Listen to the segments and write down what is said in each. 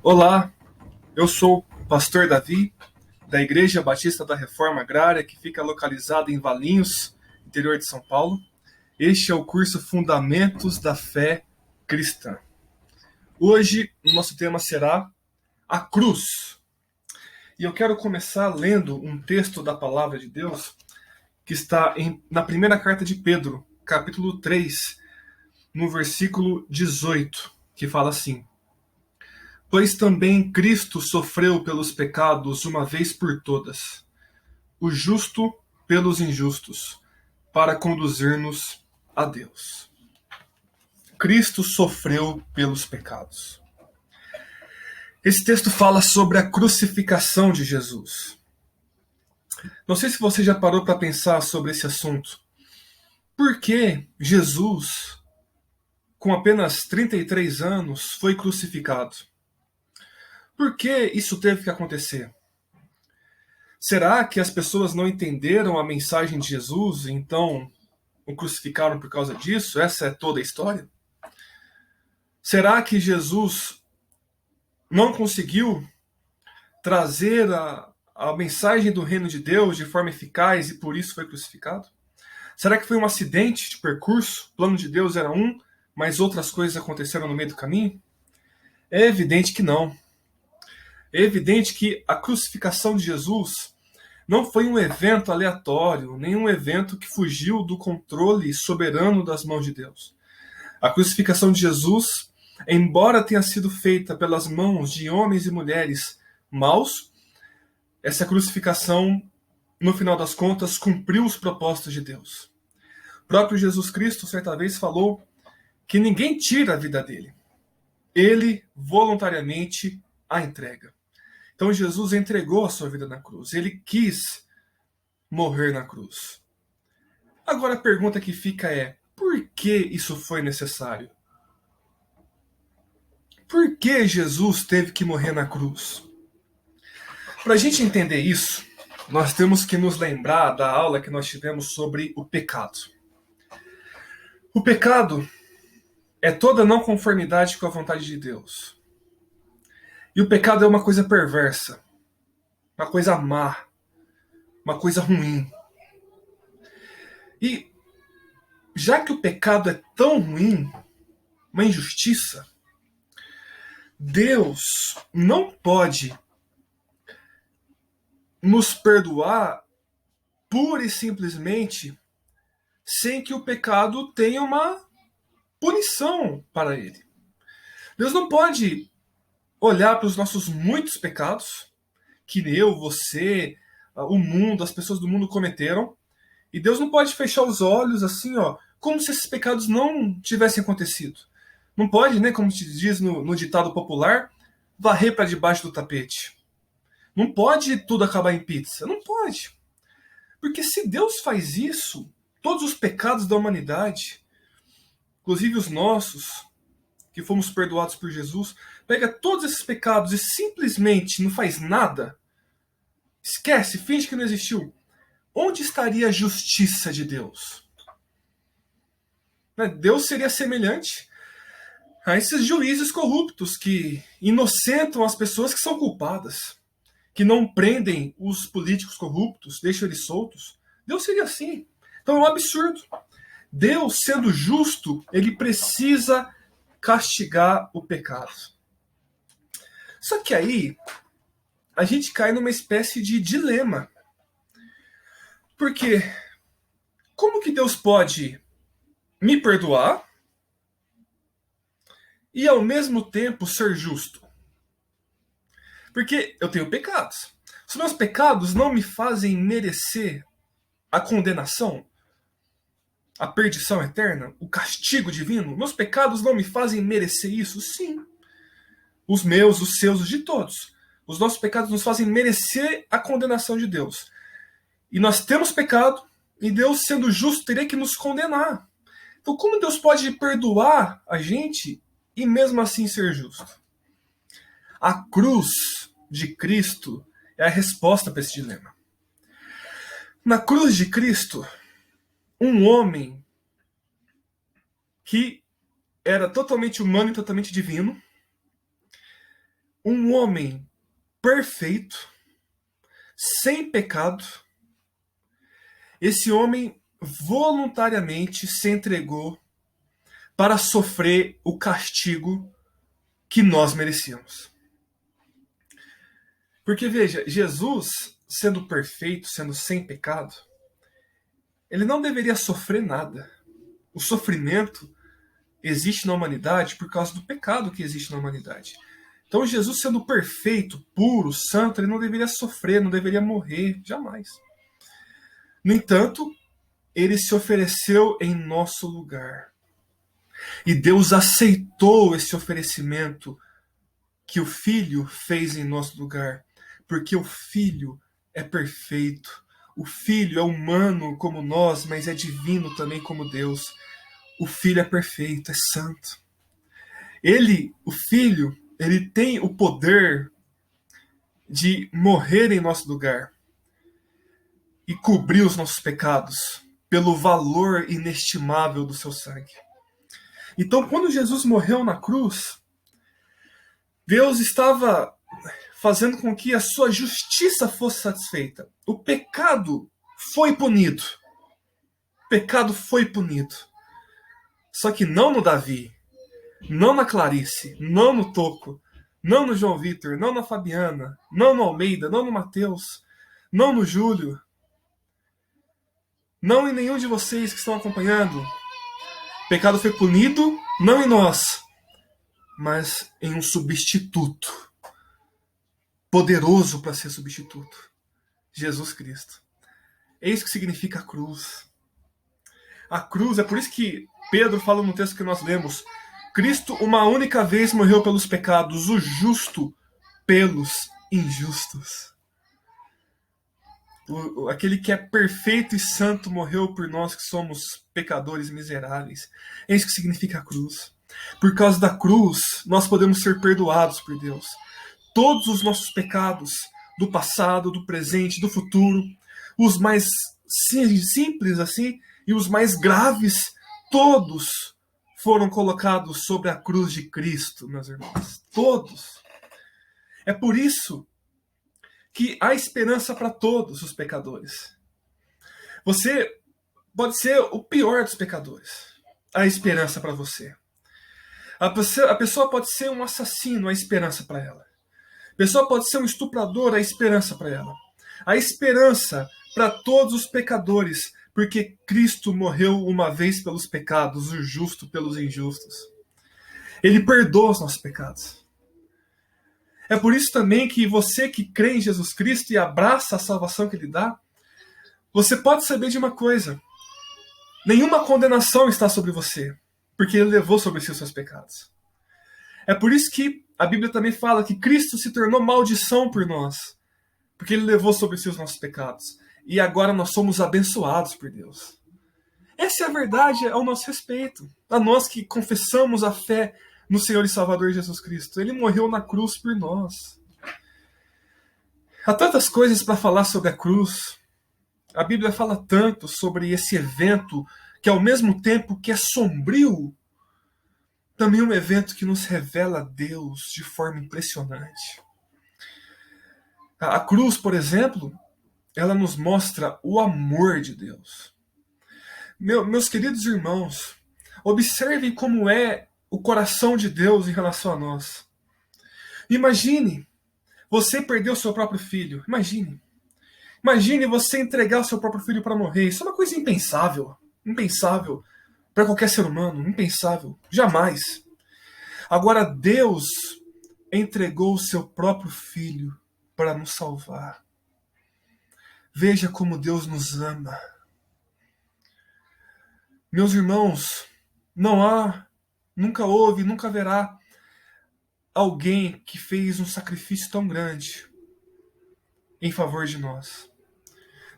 Olá, eu sou o pastor Davi, da Igreja Batista da Reforma Agrária, que fica localizada em Valinhos, interior de São Paulo. Este é o curso Fundamentos da Fé Cristã. Hoje, o nosso tema será a cruz. E eu quero começar lendo um texto da Palavra de Deus que está na primeira carta de Pedro, capítulo 3, no versículo 18, que fala assim: Pois também Cristo sofreu pelos pecados uma vez por todas, o justo pelos injustos, para conduzir-nos a Deus. Cristo sofreu pelos pecados. Esse texto fala sobre a crucificação de Jesus. Não sei se você já parou para pensar sobre esse assunto. Por que Jesus, com apenas 33 anos, foi crucificado? Por que isso teve que acontecer? Será que as pessoas não entenderam a mensagem de Jesus e então o crucificaram por causa disso? Essa é toda a história? Será que Jesus não conseguiu trazer a mensagem do reino de Deus de forma eficaz e por isso foi crucificado? Será que foi um acidente de percurso? O plano de Deus era um, mas outras coisas aconteceram no meio do caminho? É evidente que não. É evidente que a crucificação de Jesus não foi um evento aleatório, nenhum evento que fugiu do controle soberano das mãos de Deus. A crucificação de Jesus, embora tenha sido feita pelas mãos de homens e mulheres maus, essa crucificação, no final das contas, cumpriu os propósitos de Deus. O próprio Jesus Cristo, certa vez, falou que ninguém tira a vida dele. Ele voluntariamente a entrega. Então Jesus entregou a sua vida na cruz. Ele quis morrer na cruz. Agora a pergunta que fica é: por que isso foi necessário? Por que Jesus teve que morrer na cruz? Para a gente entender isso, nós temos que nos lembrar da aula que nós tivemos sobre o pecado. O pecado é toda não conformidade com a vontade de Deus. E o pecado é uma coisa perversa, uma coisa má, uma coisa ruim. E já que o pecado é tão ruim, uma injustiça, Deus não pode nos perdoar pura e simplesmente sem que o pecado tenha uma punição para ele. Deus não pode olhar para os nossos muitos pecados que eu, você, o mundo, as pessoas do mundo cometeram, e Deus não pode fechar os olhos assim, como se esses pecados não tivessem acontecido. Não pode, né, como se diz no ditado popular, varrer para debaixo do tapete. Não pode tudo acabar em pizza. Não pode. Porque se Deus faz isso, todos os pecados da humanidade, inclusive os nossos, que fomos perdoados por Jesus, pega todos esses pecados e simplesmente não faz nada, esquece, finge que não existiu, onde estaria a justiça de Deus? Deus seria semelhante a esses juízes corruptos que inocentam as pessoas que são culpadas, que não prendem os políticos corruptos, deixam eles soltos. Deus seria assim. Então é um absurdo. Deus, sendo justo, ele precisa castigar o pecado. Só que aí a gente cai numa espécie de dilema. Porque como que Deus pode me perdoar e ao mesmo tempo ser justo? Porque eu tenho pecados. Os meus pecados não me fazem merecer a condenação, a perdição eterna, o castigo divino. Meus pecados não me fazem merecer isso? Sim. Os meus, os seus, os de todos. Os nossos pecados nos fazem merecer a condenação de Deus. E nós temos pecado, e Deus, sendo justo, teria que nos condenar. Então, como Deus pode perdoar a gente e mesmo assim ser justo? A cruz de Cristo é a resposta para esse dilema. Na cruz de Cristo, um homem que era totalmente humano e totalmente divino, um homem perfeito, sem pecado, esse homem voluntariamente se entregou para sofrer o castigo que nós merecíamos. Porque veja, Jesus, sendo perfeito, sendo sem pecado, ele não deveria sofrer nada. O sofrimento existe na humanidade por causa do pecado que existe na humanidade. Então Jesus, sendo perfeito, puro, santo, ele não deveria sofrer, não deveria morrer, jamais. No entanto, ele se ofereceu em nosso lugar. E Deus aceitou esse oferecimento que o Filho fez em nosso lugar, porque o Filho é perfeito. O Filho é humano como nós, mas é divino também como Deus. O Filho é perfeito, é santo. Ele, o Filho, ele tem o poder de morrer em nosso lugar e cobrir os nossos pecados pelo valor inestimável do seu sangue. Então, quando Jesus morreu na cruz, Deus estava fazendo com que a sua justiça fosse satisfeita. O pecado foi punido. O pecado foi punido. Só que não no Davi, não na Clarice, não no Toco, não no João Vitor, não na Fabiana, não no Almeida, não no Mateus, não no Júlio, não em nenhum de vocês que estão acompanhando. O pecado foi punido, não em nós, mas em um substituto poderoso para ser substituto, Jesus Cristo. É isso que significa a cruz. A cruz, é por isso que Pedro fala no texto que nós lemos, Cristo uma única vez morreu pelos pecados, o justo pelos injustos. Aquele que é perfeito e santo morreu por nós que somos pecadores miseráveis. É isso que significa a cruz. Por causa da cruz, nós podemos ser perdoados por Deus. Todos os nossos pecados, do passado, do presente, do futuro, os mais simples assim e os mais graves, todos foram colocados sobre a cruz de Cristo, meus irmãos. Todos. É por isso que há esperança para todos os pecadores. Você pode ser o pior dos pecadores. Há esperança para você. A pessoa pode ser um assassino, há esperança para ela. A pessoa pode ser um estuprador, há esperança para ela. Há esperança para todos os pecadores, porque Cristo morreu uma vez pelos pecados, o justo pelos injustos. Ele perdoa os nossos pecados. É por isso também que você que crê em Jesus Cristo e abraça a salvação que Ele dá, você pode saber de uma coisa: nenhuma condenação está sobre você, porque Ele levou sobre si os seus pecados. É por isso que a Bíblia também fala que Cristo se tornou maldição por nós, porque Ele levou sobre si os nossos pecados. E agora nós somos abençoados por Deus. Essa é a verdade ao nosso respeito. A nós que confessamos a fé no Senhor e Salvador Jesus Cristo. Ele morreu na cruz por nós. Há tantas coisas para falar sobre a cruz. A Bíblia fala tanto sobre esse evento que, ao mesmo tempo que é sombrio, também é um evento que nos revela Deus de forma impressionante. A cruz, por exemplo, ela nos mostra o amor de Deus. Meus queridos irmãos, observem como é o coração de Deus em relação a nós. Imagine você perder o seu próprio filho. Imagine você entregar o seu próprio filho para morrer. Isso é uma coisa impensável. Impensável para qualquer ser humano. Impensável. Jamais. Agora Deus entregou o seu próprio filho para nos salvar. Veja como Deus nos ama. Meus irmãos, não há, nunca houve, nunca haverá alguém que fez um sacrifício tão grande em favor de nós.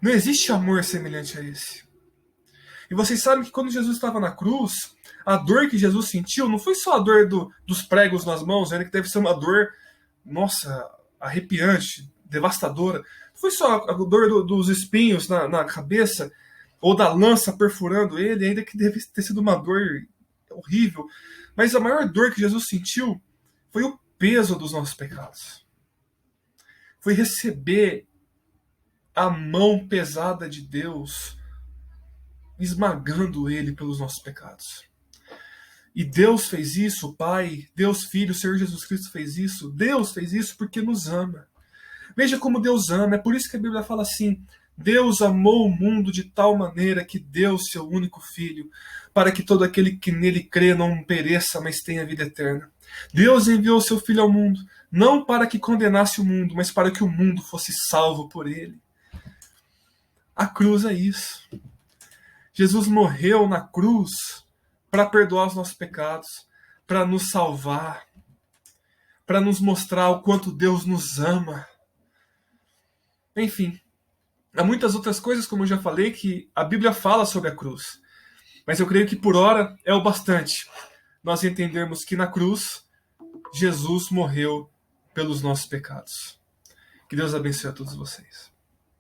Não existe amor semelhante a esse. E vocês sabem que quando Jesus estava na cruz, a dor que Jesus sentiu não foi só a dor dos pregos nas mãos, ainda que deve ser uma dor, nossa, arrepiante, devastadora. Não foi só a dor dos espinhos na cabeça, ou da lança perfurando ele, ainda que deve ter sido uma dor horrível. Mas a maior dor que Jesus sentiu foi o peso dos nossos pecados. Foi receber a mão pesada de Deus esmagando ele pelos nossos pecados. E Deus fez isso, o Pai, Deus Filho, o Senhor Jesus Cristo fez isso. Deus fez isso porque nos ama. Veja como Deus ama, é por isso que a Bíblia fala assim: Deus amou o mundo de tal maneira que deu seu único Filho, para que todo aquele que nele crê não pereça, mas tenha vida eterna. Deus enviou seu Filho ao mundo, não para que condenasse o mundo, mas para que o mundo fosse salvo por ele. A cruz é isso. Jesus morreu na cruz para perdoar os nossos pecados, para nos salvar, para nos mostrar o quanto Deus nos ama. Enfim, há muitas outras coisas, como eu já falei, que a Bíblia fala sobre a cruz. Mas eu creio que por hora é o bastante nós entendermos que na cruz Jesus morreu pelos nossos pecados. Que Deus abençoe a todos vocês.